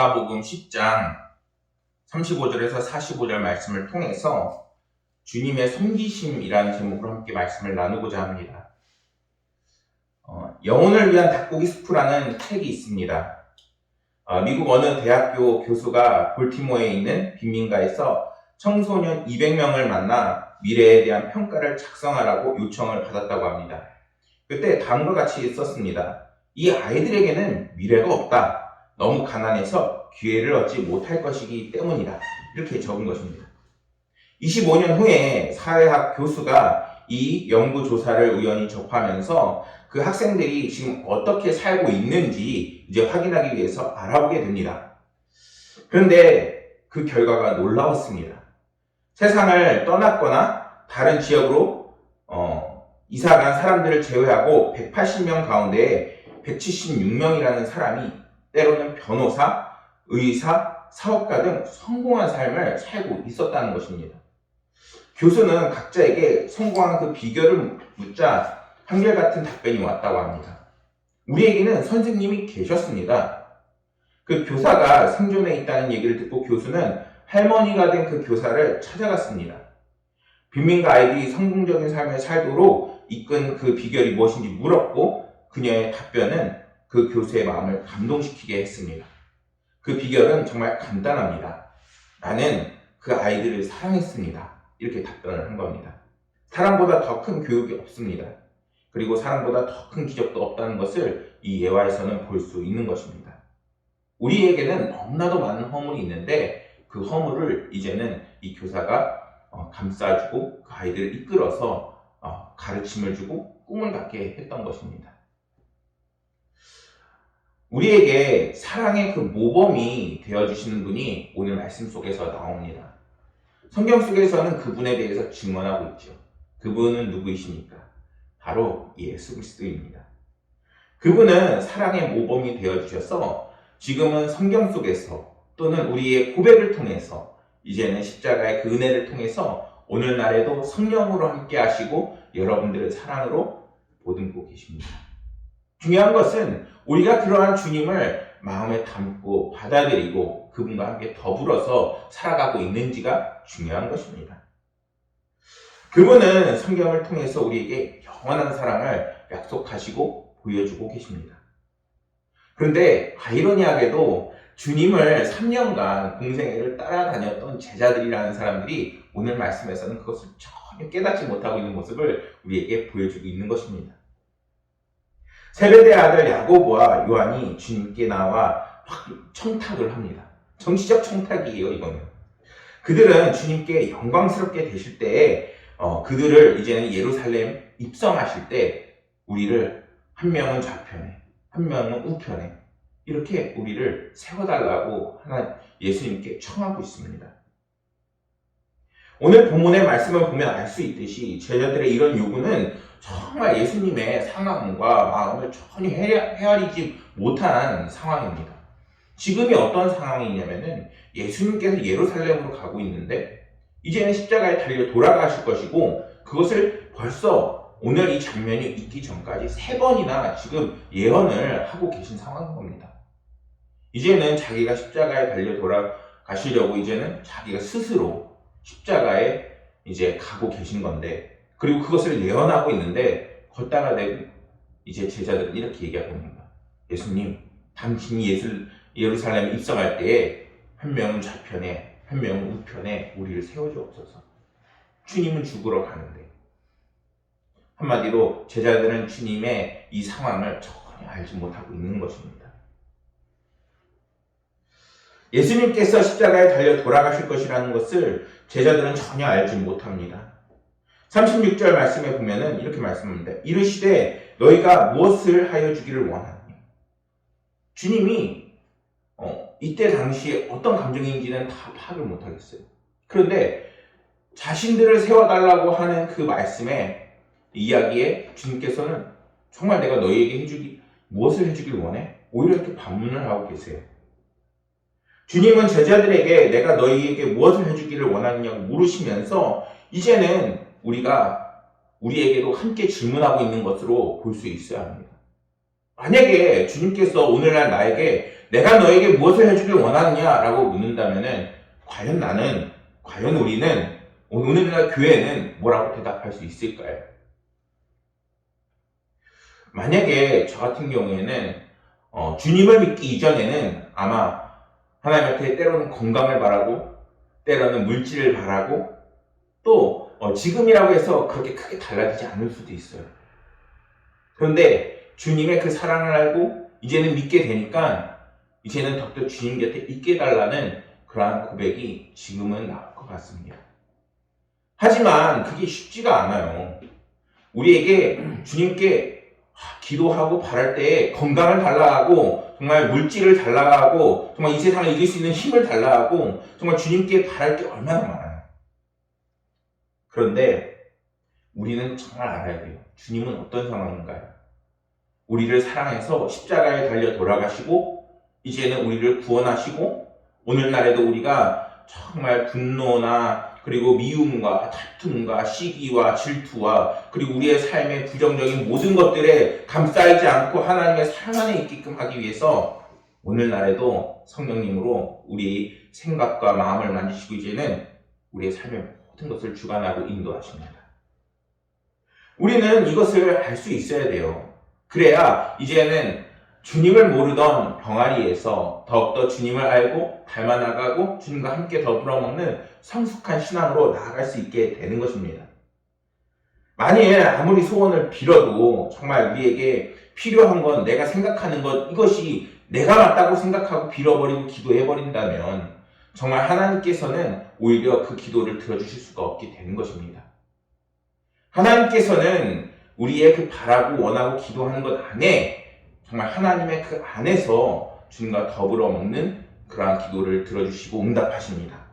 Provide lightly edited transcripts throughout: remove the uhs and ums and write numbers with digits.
마가복음 10장 35절에서 45절 말씀을 통해서 주님의 섬기심이라는 제목으로 함께 말씀을 나누고자 합니다. 영혼을 위한 닭고기 스프라는 책이 있습니다. 미국 어느 대학교 교수가 볼티모어에 있는 빈민가에서 청소년 200명을 만나 미래에 대한 평가를 작성하라고 요청을 받았다고 합니다. 그때 다음과 같이 썼습니다. 이 아이들에게는 미래가 없다. 너무 가난해서 기회를 얻지 못할 것이기 때문이다. 이렇게 적은 것입니다. 25년 후에 사회학 교수가 이 연구조사를 우연히 접하면서 그 학생들이 지금 어떻게 살고 있는지 이제 확인하기 위해서 알아보게 됩니다. 그런데 그 결과가 놀라웠습니다. 세상을 떠났거나 다른 지역으로 이사간 사람들을 제외하고 180명 가운데 176명이라는 사람이 때로는 변호사, 의사, 사업가 등 성공한 삶을 살고 있었다는 것입니다. 교수는 각자에게 성공한 그 비결을 묻자 한결같은 답변이 왔다고 합니다. 우리에게는 선생님이 계셨습니다. 그 교사가 생존해 있다는 얘기를 듣고 교수는 할머니가 된 그 교사를 찾아갔습니다. 빈민가 아이들이 성공적인 삶을 살도록 이끈 그 비결이 무엇인지 물었고 그녀의 답변은 그 교수의 마음을 감동시키게 했습니다. 그 비결은 정말 간단합니다. 나는 그 아이들을 사랑했습니다. 이렇게 답변을 한 겁니다. 사랑보다 더 큰 교육이 없습니다. 그리고 사랑보다 더 큰 기적도 없다는 것을 이 예화에서는 볼 수 있는 것입니다. 우리에게는 너무나도 많은 허물이 있는데 그 허물을 이제는 이 교사가 감싸주고 그 아이들을 이끌어서 가르침을 주고 꿈을 갖게 했던 것입니다. 우리에게 사랑의 그 모범이 되어주시는 분이 오늘 말씀 속에서 나옵니다. 성경 속에서는 그분에 대해서 증언하고 있죠. 그분은 누구이십니까? 바로 예수 그리스도입니다. 그분은 사랑의 모범이 되어주셔서 지금은 성경 속에서 또는 우리의 고백을 통해서 이제는 십자가의 그 은혜를 통해서 오늘날에도 성령으로 함께 하시고 여러분들의 사랑으로 보듬고 계십니다. 중요한 것은 우리가 그러한 주님을 마음에 담고 받아들이고 그분과 함께 더불어서 살아가고 있는지가 중요한 것입니다. 그분은 성경을 통해서 우리에게 영원한 사랑을 약속하시고 보여주고 계십니다. 그런데 아이러니하게도 주님을 3년간 공생애를 따라다녔던 제자들이라는 사람들이 오늘 말씀에서는 그것을 전혀 깨닫지 못하고 있는 모습을 우리에게 보여주고 있는 것입니다. 세베대의 아들 야고보와 요한이 주님께 나와 청탁을 합니다. 정치적 청탁이에요, 이거는. 그들은 주님께 영광스럽게 되실 때에 그들을 이제는 예루살렘 입성하실 때 우리를 한 명은 좌편에, 한 명은 우편에 이렇게 우리를 세워달라고 예수님께 청하고 있습니다. 오늘 본문의 말씀을 보면 알 수 있듯이 제자들의 이런 요구는 정말 예수님의 상황과 마음을 전혀 헤아리지 못한 상황입니다. 지금이 어떤 상황이냐면은 예수님께서 예루살렘으로 가고 있는데 이제는 십자가에 달려 돌아가실 것이고 그것을 벌써 오늘 이 장면이 있기 전까지 3번이나 지금 예언을 하고 계신 상황인 겁니다. 이제는 자기가 십자가에 달려 돌아가시려고 이제는 자기가 스스로 십자가에 이제 가고 계신 건데 그리고 그것을 예언하고 있는데 걷다가 대고 이제 제자들은 이렇게 얘기하고 있는 거예요. 예수님, 당신이 예루살렘에 입성할 때에 한 명은 좌편에 한 명은 우편에 우리를 세워주옵소서. 주님은 죽으러 가는데 한마디로 제자들은 주님의 이 상황을 전혀 알지 못하고 있는 것입니다. 예수님께서 십자가에 달려 돌아가실 것이라는 것을 제자들은 전혀 알지 못합니다. 36절 말씀에 보면은 이렇게 말씀합니다. 이르시되 너희가 무엇을 하여 주기를 원하느냐. 주님이 이때 당시에 어떤 감정인지는 다 파악을 못하겠어요. 그런데 자신들을 세워달라고 하는 그 말씀에 이야기에 주님께서는 정말 내가 너희에게 무엇을 해주길 원해? 오히려 이렇게 반문을 하고 계세요. 주님은 제자들에게 내가 너희에게 무엇을 해주기를 원하느냐고 물으시면서 이제는 우리에게도 함께 질문하고 있는 것으로 볼 수 있어야 합니다. 만약에 주님께서 오늘날 나에게 내가 너에게 무엇을 해주길 원하느냐라고 묻는다면은 과연 우리는 오늘날 교회는 뭐라고 대답할 수 있을까요? 만약에 저 같은 경우에는 주님을 믿기 이전에는 아마 하나님한테 때로는 건강을 바라고 때로는 물질을 바라고 또 지금이라고 해서 그렇게 크게 달라지지 않을 수도 있어요. 그런데 주님의 그 사랑을 알고 이제는 믿게 되니까 이제는 더욱더 주님 곁에 있게 해달라는 그러한 고백이 지금은 나올 것 같습니다. 하지만 그게 쉽지가 않아요. 우리에게 주님께 기도하고 바랄 때 건강을 달라하고 정말 물질을 달라하고 정말 이 세상을 이길 수 있는 힘을 달라하고 정말 주님께 바랄 게 얼마나 많아요. 그런데 우리는 정말 알아야 돼요. 주님은 어떤 상황인가요? 우리를 사랑해서 십자가에 달려 돌아가시고 이제는 우리를 구원하시고 오늘날에도 우리가 정말 분노나 그리고 미움과 다툼과 시기와 질투와 그리고 우리의 삶의 부정적인 모든 것들에 감싸이지 않고 하나님의 사랑 안에 있게끔 하기 위해서 오늘날에도 성령님으로 우리 생각과 마음을 만지시고 이제는 우리의 삶의 모든 것을 주관하고 인도하십니다. 우리는 이것을 알 수 있어야 돼요. 그래야 이제는 주님을 모르던 병아리에서 더욱더 주님을 알고 닮아나가고 주님과 함께 더불어 먹는 성숙한 신앙으로 나아갈 수 있게 되는 것입니다. 만일 아무리 소원을 빌어도 정말 우리에게 필요한 건 내가 생각하는 것 이것이 내가 맞다고 생각하고 빌어버리고 기도해버린다면 정말 하나님께서는 오히려 그 기도를 들어주실 수가 없게 되는 것입니다. 하나님께서는 우리의 그 바라고 원하고 기도하는 것 안에 정말 하나님의 그 안에서 주님과 더불어 먹는 그러한 기도를 들어주시고 응답하십니다.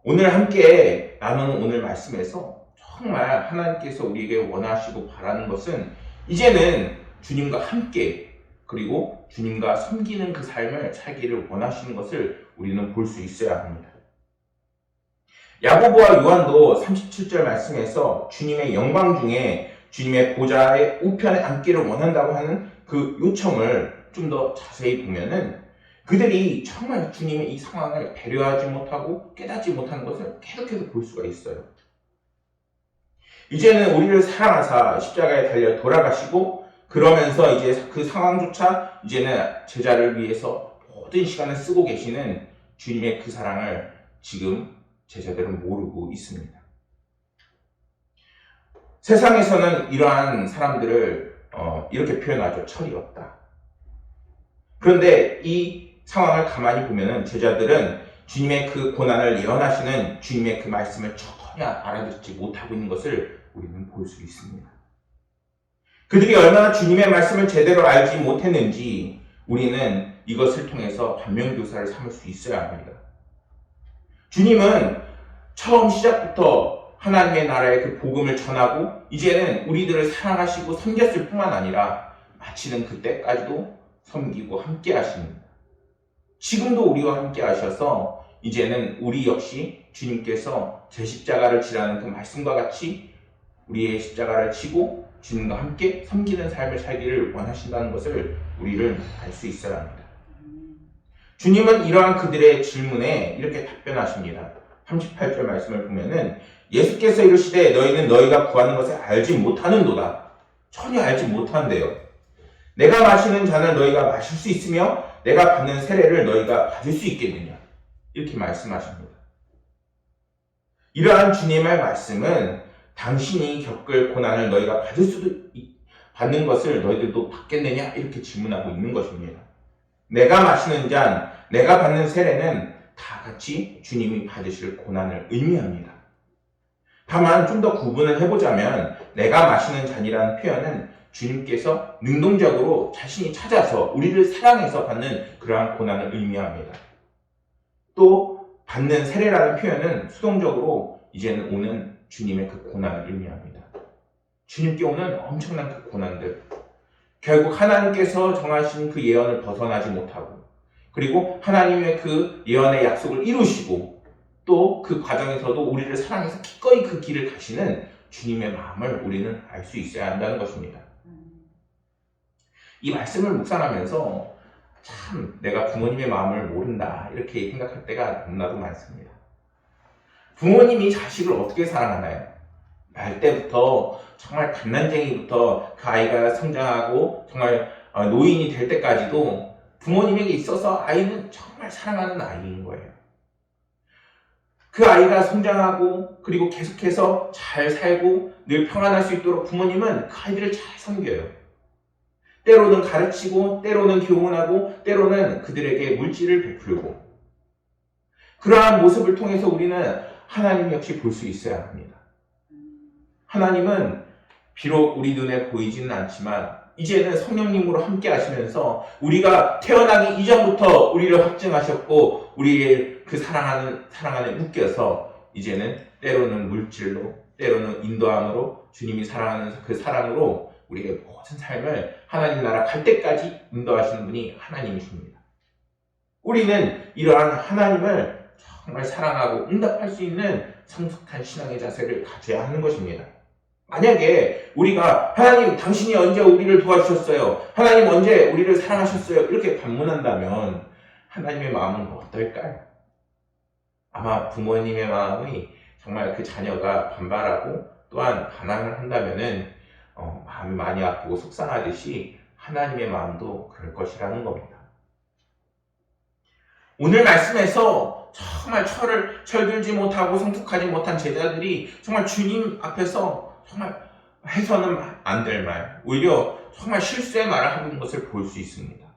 오늘 함께 나누는 오늘 말씀에서 정말 하나님께서 우리에게 원하시고 바라는 것은 이제는 주님과 함께 그리고 주님과 섬기는 그 삶을 살기를 원하시는 것을 우리는 볼 수 있어야 합니다. 야고보와 요한도 37절 말씀에서 주님의 영광 중에 주님의 보좌의 우편에 앉기를 원한다고 하는 그 요청을 좀 더 자세히 보면은 그들이 정말 주님의 이 상황을 배려하지 못하고 깨닫지 못하는 것을 계속해서 볼 수가 있어요. 이제는 우리를 사랑하사 십자가에 달려 돌아가시고 그러면서 이제 그 상황조차 이제는 제자를 위해서 모든 시간을 쓰고 계시는 주님의 그 사랑을 지금 제자들은 모르고 있습니다. 세상에서는 이러한 사람들을 이렇게 표현하죠. 철이 없다. 그런데 이 상황을 가만히 보면 제자들은 주님의 그 고난을 예언하시는 주님의 그 말씀을 전혀 알아듣지 못하고 있는 것을 우리는 볼 수 있습니다. 그들이 얼마나 주님의 말씀을 제대로 알지 못했는지 우리는 이것을 통해서 반면교사를 삼을 수 있어야 합니다. 주님은 처음 시작부터 하나님의 나라의 그 복음을 전하고 이제는 우리들을 사랑하시고 섬겼을 뿐만 아니라 마치는 그때까지도 섬기고 함께 하십니다. 지금도 우리와 함께 하셔서 이제는 우리 역시 주님께서 제 십자가를 지라는 그 말씀과 같이 우리의 십자가를 지고 주님과 함께 섬기는 삶을 살기를 원하신다는 것을 우리를 알 수 있어야 합니다. 주님은 이러한 그들의 질문에 이렇게 답변하십니다. 38절 말씀을 보면은 예수께서 이르시되 너희는 너희가 구하는 것을 알지 못하는도다. 전혀 알지 못한대요. 내가 마시는 잔을 너희가 마실 수 있으며 내가 받는 세례를 너희가 받을 수 있겠느냐. 이렇게 말씀하십니다. 이러한 주님의 말씀은 당신이 겪을 고난을 너희가 받는 것을 너희들도 받겠느냐 이렇게 질문하고 있는 것입니다. 내가 마시는 잔, 내가 받는 세례는 다 같이 주님이 받으실 고난을 의미합니다. 다만 좀 더 구분을 해보자면 내가 마시는 잔이라는 표현은 주님께서 능동적으로 자신이 찾아서 우리를 사랑해서 받는 그러한 고난을 의미합니다. 또 받는 세례라는 표현은 수동적으로 이제는 오는 주님의 그 고난을 의미합니다. 주님께 오는 엄청난 그 고난들, 결국 하나님께서 정하신 그 예언을 벗어나지 못하고 그리고 하나님의 그 예언의 약속을 이루시고 또 그 과정에서도 우리를 사랑해서 기꺼이 그 길을 가시는 주님의 마음을 우리는 알 수 있어야 한다는 것입니다. 이 말씀을 묵상하면서 참 내가 부모님의 마음을 모른다 이렇게 생각할 때가 너무나도 많습니다. 부모님이 자식을 어떻게 사랑하나요? 날 때부터 정말 갓난쟁이부터 그 아이가 성장하고 정말 노인이 될 때까지도 부모님에게 있어서 아이는 정말 사랑하는 아이인 거예요. 그 아이가 성장하고 그리고 계속해서 잘 살고 늘 평안할 수 있도록 부모님은 그 아이들을 잘 섬겨요. 때로는 가르치고 때로는 교훈하고 때로는 그들에게 물질을 베풀고, 그러한 모습을 통해서 우리는 하나님 역시 볼 수 있어야 합니다. 하나님은 비록 우리 눈에 보이지는 않지만 이제는 성령님으로 함께 하시면서 우리가 태어나기 이전부터 우리를 확증하셨고 우리의 그 사랑 안에 묶여서 이제는 때로는 물질로 때로는 인도함으로 주님이 사랑하는 그 사랑으로 우리의 모든 삶을 하나님 나라 갈 때까지 인도하시는 분이 하나님이십니다. 우리는 이러한 하나님을 정말 사랑하고 응답할 수 있는 성숙한 신앙의 자세를 가져야 하는 것입니다. 만약에 우리가 하나님 당신이 언제 우리를 도와주셨어요? 하나님 언제 우리를 사랑하셨어요? 이렇게 반문한다면 하나님의 마음은 어떨까요? 아마 부모님의 마음이 정말 그 자녀가 반발하고 또한 반항을 한다면은 마음이 많이 아프고 속상하듯이 하나님의 마음도 그럴 것이라는 겁니다. 오늘 말씀에서 정말 철들지 못하고 성숙하지 못한 제자들이 정말 주님 앞에서 정말 해서는 안 될 말, 오히려 정말 실수의 말을 하는 것을 볼 수 있습니다.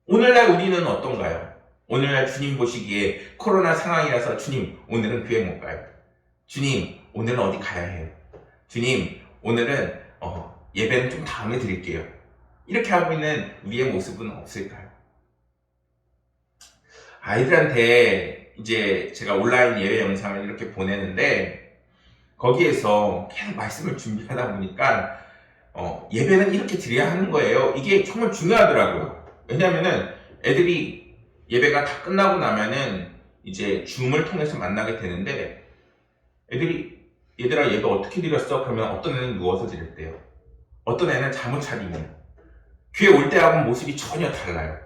오늘날 우리는 어떤가요? 오늘날 주님 보시기에 코로나 상황이라서 주님 오늘은 교회 못 가요. 주님 오늘은 어디 가야 해요. 주님 오늘은 예배는 좀 다음에 드릴게요. 이렇게 하고 있는 우리의 모습은 없을까요? 아이들한테 이제 제가 온라인 예배 영상을 이렇게 보내는데 거기에서 계속 말씀을 준비하다 보니까 예배는 이렇게 드려야 하는 거예요. 이게 정말 중요하더라고요. 왜냐면은 애들이 예배가 다 끝나고 나면은 이제 줌을 통해서 만나게 되는데 애들이 얘들아 예배 어떻게 드렸어? 그러면 어떤 애는 누워서 드렸대요. 어떤 애는 잠을 차리면 교회 올 때하고는 모습이 전혀 달라요.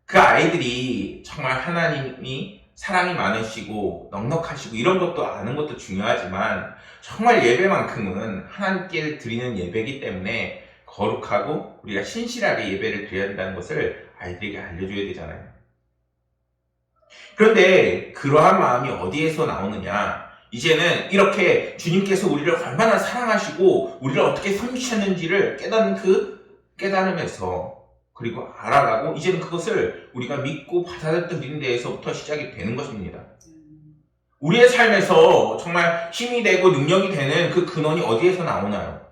그 아이들이 정말 하나님이 사랑이 많으시고 넉넉하시고 이런 것도 아는 것도 중요하지만 정말 예배만큼은 하나님께 드리는 예배이기 때문에 거룩하고 우리가 신실하게 예배를 드려야 한다는 것을 아이들에게 알려줘야 되잖아요. 그런데 그러한 마음이 어디에서 나오느냐? 이제는 이렇게 주님께서 우리를 얼마나 사랑하시고 우리를 어떻게 섬기셨는지를 깨닫는 그 깨달음에서 그리고 알아가고 이제는 그것을 우리가 믿고 받아들이는 데에서부터 시작이 되는 것입니다. 우리의 삶에서 정말 힘이 되고 능력이 되는 그 근원이 어디에서 나오나요?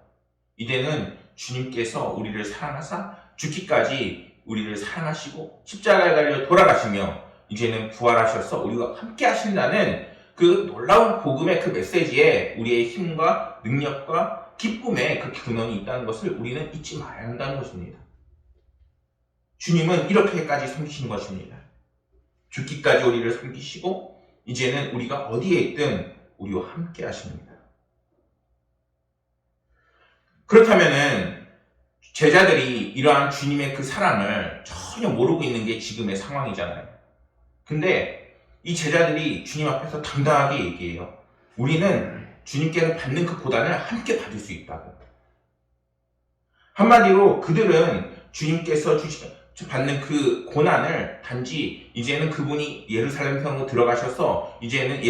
이제는 주님께서 우리를 사랑하사 죽기까지 우리를 사랑하시고 십자가에 달려 돌아가시며 이제는 부활하셔서 우리가 함께 하신다는 그 놀라운 복음의 그 메시지에 우리의 힘과 능력과 기쁨의 그 근원이 있다는 것을 우리는 잊지 말아야 한다는 것입니다. 주님은 이렇게까지 섬기신 것입니다. 죽기까지 우리를 섬기시고 이제는 우리가 어디에 있든 우리와 함께 하십니다. 그렇다면은 제자들이 이러한 주님의 그 사랑을 전혀 모르고 있는 게 지금의 상황이잖아요. 근데 이 제자들이 주님 앞에서 당당하게 얘기해요. 우리는 주님께서 받는 그 고난을 함께 받을 수 있다고. 한마디로 그들은 주님께서 받는 그 고난을 단지 이제는 그분이 예루살렘 성으로 들어가셔서 이제는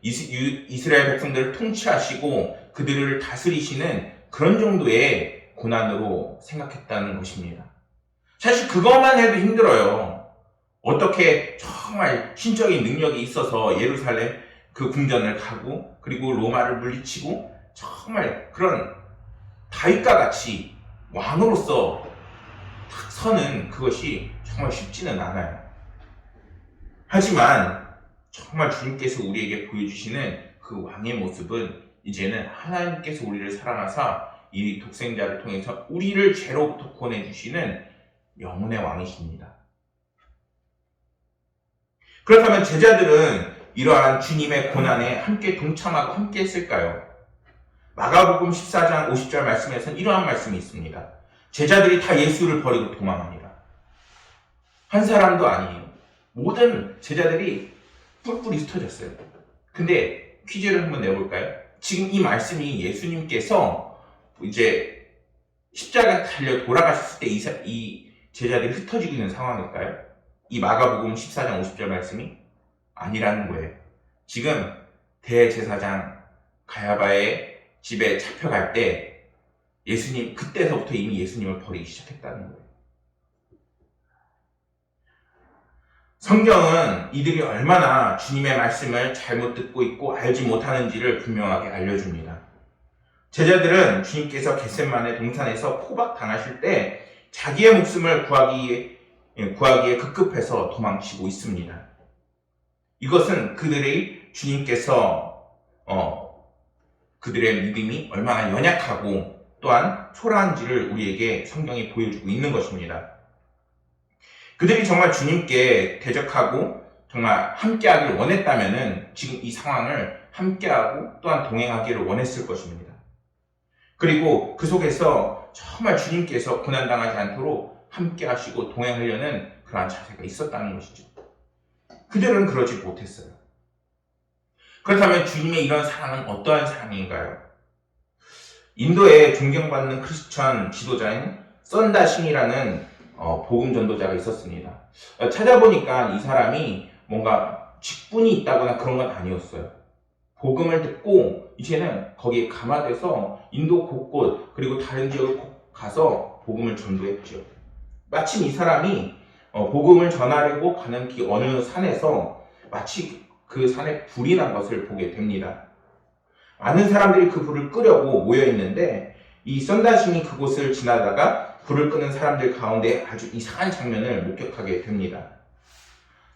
이스라엘 백성들을 통치하시고 그들을 다스리시는 그런 정도의 고난으로 생각했다는 것입니다. 사실 그것만 해도 힘들어요. 어떻게 정말 신적인 능력이 있어서 예루살렘 그 궁전을 가고 그리고 로마를 물리치고 정말 그런 다윗과 같이 왕으로서 딱 서는 그것이 정말 쉽지는 않아요. 하지만 정말 주님께서 우리에게 보여주시는 그 왕의 모습은 이제는 하나님께서 우리를 사랑하사 이 독생자를 통해서 우리를 죄로부터 구원해주시는 영혼의 왕이십니다. 그렇다면 제자들은 이러한 주님의 고난에 함께 동참하고 함께 했을까요? 마가복음 14장 50절 말씀에서는 이러한 말씀이 있습니다. 제자들이 다 예수를 버리고 도망합니다. 한 사람도 아니에요. 모든 제자들이 뿔뿔이 흩어졌어요. 근데 퀴즈를 한번 내볼까요? 지금 이 말씀이 예수님께서 이제 십자가에 달려 돌아가셨을 때 이 제자들이 흩어지고 있는 상황일까요? 이 마가복음 14장 50절 말씀이 아니라는 거예요. 지금 대제사장 가야바의 집에 잡혀갈 때 예수님, 그때서부터 이미 예수님을 버리기 시작했다는 거예요. 성경은 이들이 얼마나 주님의 말씀을 잘못 듣고 있고 알지 못하는지를 분명하게 알려줍니다. 제자들은 주님께서 겟세마네 동산에서 포박당하실 때 자기의 목숨을 구하기에 급급해서 도망치고 있습니다. 이것은 그들의 주님께서 그들의 믿음이 얼마나 연약하고 또한 초라한지를 우리에게 성경이 보여주고 있는 것입니다. 그들이 정말 주님께 대적하고 정말 함께하기를 원했다면 지금 이 상황을 함께하고 또한 동행하기를 원했을 것입니다. 그리고 그 속에서 정말 주님께서 고난당하지 않도록 함께하시고 동행하려는 그러한 자세가 있었다는 것이죠. 그들은 그러지 못했어요. 그렇다면 주님의 이런 사랑은 어떠한 사랑인가요? 인도에 존경받는 크리스천 지도자인 썬다신이라는 복음 전도자가 있었습니다. 찾아보니까 이 사람이 뭔가 직분이 있다거나 그런 건 아니었어요. 복음을 듣고 이제는 거기에 감화돼서 인도 곳곳 그리고 다른 지역에 가서 복음을 전도했죠. 마침 이 사람이 복음을 전하려고 가는 그 어느 산에서 마치 그 산에 불이 난 것을 보게 됩니다. 많은 사람들이 그 불을 끄려고 모여 있는데 이 썬다신이 그곳을 지나다가 불을 끄는 사람들 가운데 아주 이상한 장면을 목격하게 됩니다.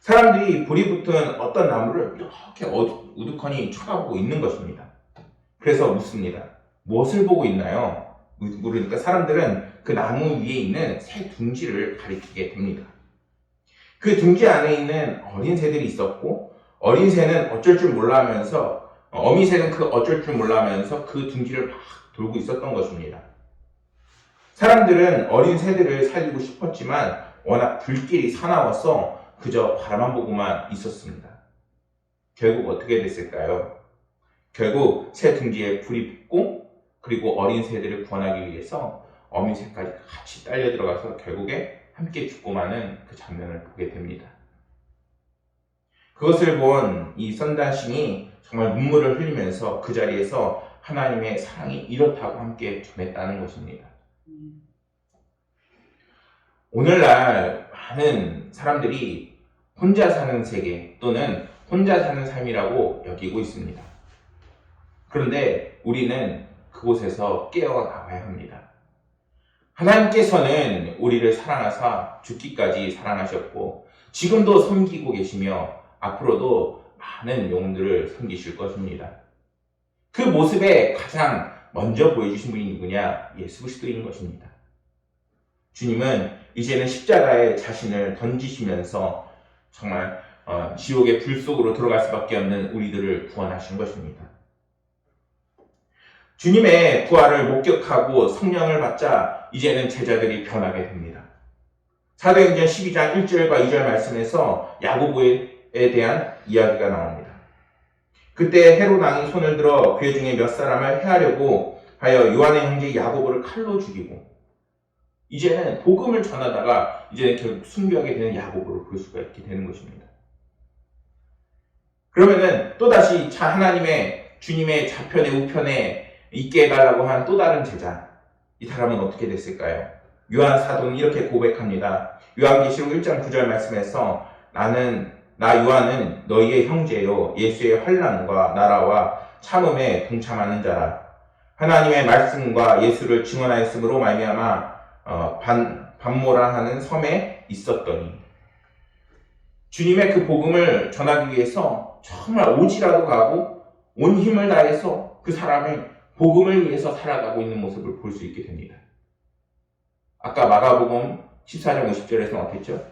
사람들이 불이 붙은 어떤 나무를 이렇게 우두커니 쳐다보고 있는 것입니다. 그래서 묻습니다. 무엇을 보고 있나요? 물으니까 사람들은 그 나무 위에 있는 새 둥지를 가리키게 됩니다. 그 둥지 안에 있는 어린 새들이 있었고 어린 새는 어쩔 줄 몰라 하면서 어미 새는 그 어쩔 줄 몰라 하면서 그 둥지를 막 돌고 있었던 것입니다. 사람들은 어린 새들을 살리고 싶었지만 워낙 불길이 사나워서 그저 바라만 보고만 있었습니다. 결국 어떻게 됐을까요? 결국 새 둥지에 불이 붙고 그리고 어린 새들을 구원하기 위해서 어미 새까지 같이 딸려 들어가서 결국에 함께 죽고 마는 그 장면을 보게 됩니다. 그것을 본 이 썬다신이 정말 눈물을 흘리면서 그 자리에서 하나님의 사랑이 이렇다고 함께 전했다는 것입니다. 오늘날 많은 사람들이 혼자 사는 세계 또는 혼자 사는 삶이라고 여기고 있습니다. 그런데 우리는 그곳에서 깨어나와야 합니다. 하나님께서는 우리를 사랑하사 죽기까지 사랑하셨고 지금도 섬기고 계시며 앞으로도 많은 영혼들을 섬기실 것입니다. 그 모습에 가장 먼저 보여주신 분이 누구냐? 예수 그리스도인 것입니다. 주님은 이제는 십자가에 자신을 던지시면서 정말 지옥의 불 속으로 들어갈 수밖에 없는 우리들을 구원하신 것입니다. 주님의 부활을 목격하고 성령을 받자 이제는 제자들이 변하게 됩니다. 사도행전 12장 1절과 2절 말씀에서 야고보에 대한 이야기가 나옵니다. 그때 헤롯 왕이 손을 들어 그의 중에 몇 사람을 해하려고 하여 요한의 형제 야고보를 칼로 죽이고 이제는 복음을 전하다가 이제는 결국 순교하게 되는 야고보를 볼 수가 있게 되는 것입니다. 그러면은 또다시 하나님의 주님의 좌편에 우편에 있게 해달라고 한 또 다른 제자, 이 사람은 어떻게 됐을까요? 요한 사도는 이렇게 고백합니다. 요한계시록 1장 9절 말씀에서 나 요한은 너희의 형제요 예수의 환난과 나라와 참음에 동참하는 자라. 하나님의 말씀과 예수를 증언하였으므로 말미암아 반모라 하는 섬에 있었더니 주님의 그 복음을 전하기 위해서 정말 오지라도 가고 온 힘을 다해서 그 사람을 복음을 위해서 살아가고 있는 모습을 볼 수 있게 됩니다. 아까 마가복음 14장 50절에서는 어땠죠?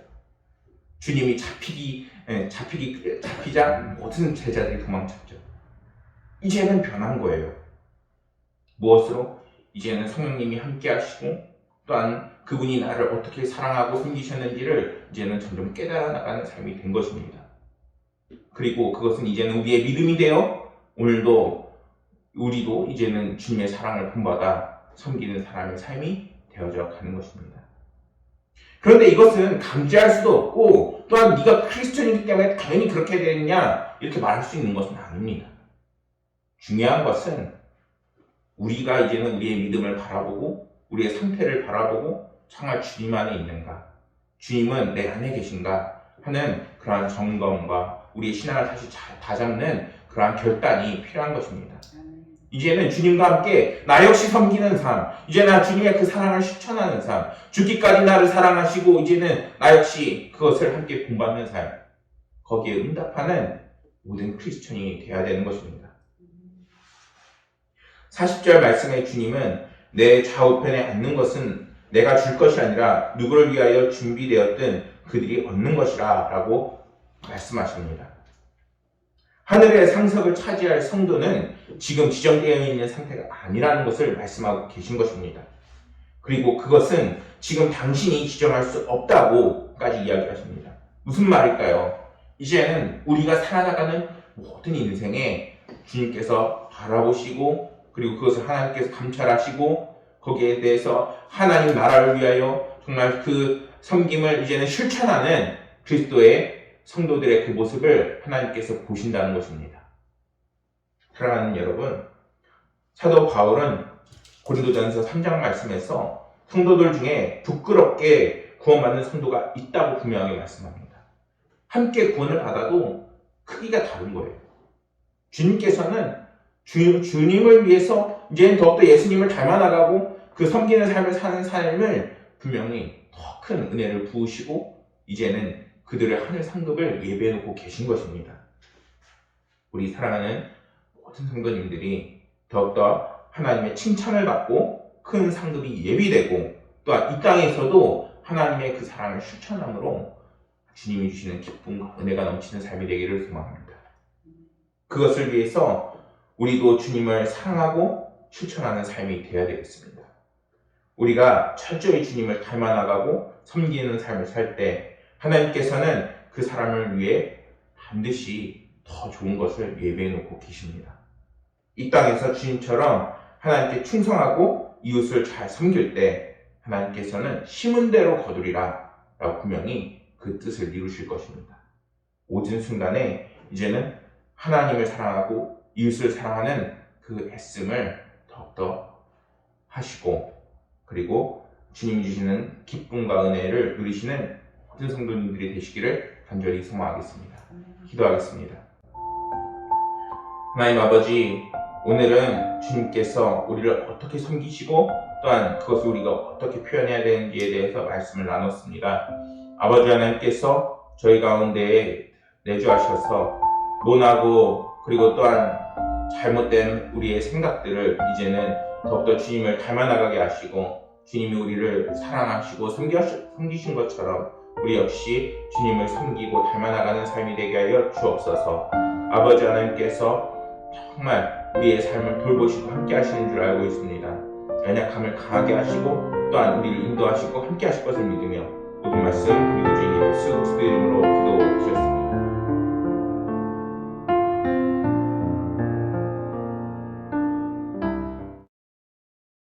주님이 잡히자 모든 제자들이 도망쳤죠. 이제는 변한 거예요. 무엇으로? 이제는 성령님이 함께 하시고 또한 그분이 나를 어떻게 사랑하고 섬기셨는지를 이제는 점점 깨달아 나가는 삶이 된 것입니다. 그리고 그것은 이제는 우리의 믿음이 되어 오늘도 우리도 이제는 주님의 사랑을 본받아 섬기는 사람의 삶이 되어져 가는 것입니다. 그런데 이것은 강제할 수도 없고 또한 네가 크리스천이기 때문에 당연히 그렇게 되느냐 이렇게 말할 수 있는 것은 아닙니다. 중요한 것은 우리가 이제는 우리의 믿음을 바라보고 우리의 상태를 바라보고 정말 주님 안에 있는가, 주님은 내 안에 계신가 하는 그러한 점검과 우리의 신앙을 다시 다잡는 그러한 결단이 필요한 것입니다. 이제는 주님과 함께 나 역시 섬기는 삶, 이제 나 주님의 그 사랑을 실천하는 삶, 죽기까지 나를 사랑하시고 이제는 나 역시 그것을 함께 본받는 삶, 거기에 응답하는 모든 크리스천이 되어야 되는 것입니다. 40절 말씀에 주님은 내 좌우편에 앉는 것은 내가 줄 것이 아니라 누구를 위하여 준비되었든 그들이 얻는 것이라 라고 말씀하십니다. 하늘의 상석을 차지할 성도는 지금 지정되어 있는 상태가 아니라는 것을 말씀하고 계신 것입니다. 그리고 그것은 지금 당신이 지정할 수 없다고까지 이야기하십니다. 무슨 말일까요? 이제는 우리가 살아나가는 모든 인생에 주님께서 바라보시고 그리고 그것을 하나님께서 감찰하시고 거기에 대해서 하나님 나라를 위하여 정말 그 섬김을 이제는 실천하는 그리스도의 성도들의 그 모습을 하나님께서 보신다는 것입니다. 사랑하는 여러분, 사도 바울은 고린도전서 3장 말씀에서 성도들 중에 부끄럽게 구원받는 성도가 있다고 분명하게 말씀합니다. 함께 구원을 받아도 크기가 다른 거예요. 주님께서는 주님을 위해서 이제는 더욱더 예수님을 닮아나가고 그 섬기는 삶을 사는 삶을 분명히 더 큰 은혜를 부으시고 이제는 그들의 하늘 상급을 예배해 놓고 계신 것입니다. 우리 사랑하는 모든 성도님들이 더욱더 하나님의 칭찬을 받고 큰 상급이 예비되고 또한 이 땅에서도 하나님의 그 사랑을 실천함으로 주님이 주시는 기쁨과 은혜가 넘치는 삶이 되기를 소망합니다. 그것을 위해서 우리도 주님을 사랑하고 실천하는 삶이 되어야 되겠습니다. 우리가 철저히 주님을 닮아나가고 섬기는 삶을 살 때 하나님께서는 그 사람을 위해 반드시 더 좋은 것을 예배해 놓고 계십니다. 이 땅에서 주님처럼 하나님께 충성하고 이웃을 잘 섬길 때 하나님께서는 심은 대로 거두리라 라고 분명히 그 뜻을 이루실 것입니다. 모든 순간에 이제는 하나님을 사랑하고 이웃을 사랑하는 그 애씀을 더욱더 하시고 그리고 주님이 주시는 기쁨과 은혜를 누리시는 모든 성도님들이 되시기를 간절히 소망하겠습니다. 기도하겠습니다. 하나님 아버지, 오늘은 주님께서 우리를 어떻게 섬기시고 또한 그것을 우리가 어떻게 표현해야 되는지에 대해서 말씀을 나눴습니다. 아버지 하나님께서 저희 가운데에 내주하셔서 논하고 그리고 또한 잘못된 우리의 생각들을 이제는 더욱더 주님을 닮아나가게 하시고 주님이 우리를 사랑하시고 섬기신 것처럼 우리 역시 주님을 섬기고 닮아나가는 삶이 되게 하여 주옵소서. 아버지 하나님께서 정말 우리의 삶을 돌보시고 함께 하시는 줄 알고 있습니다. 연약함을 강하게 하시고 또한 우리를 인도하시고 함께 하실 것을 믿으며 모든 말씀 그리고 주 예수 그리스도의 이름으로 기도드렸습니다.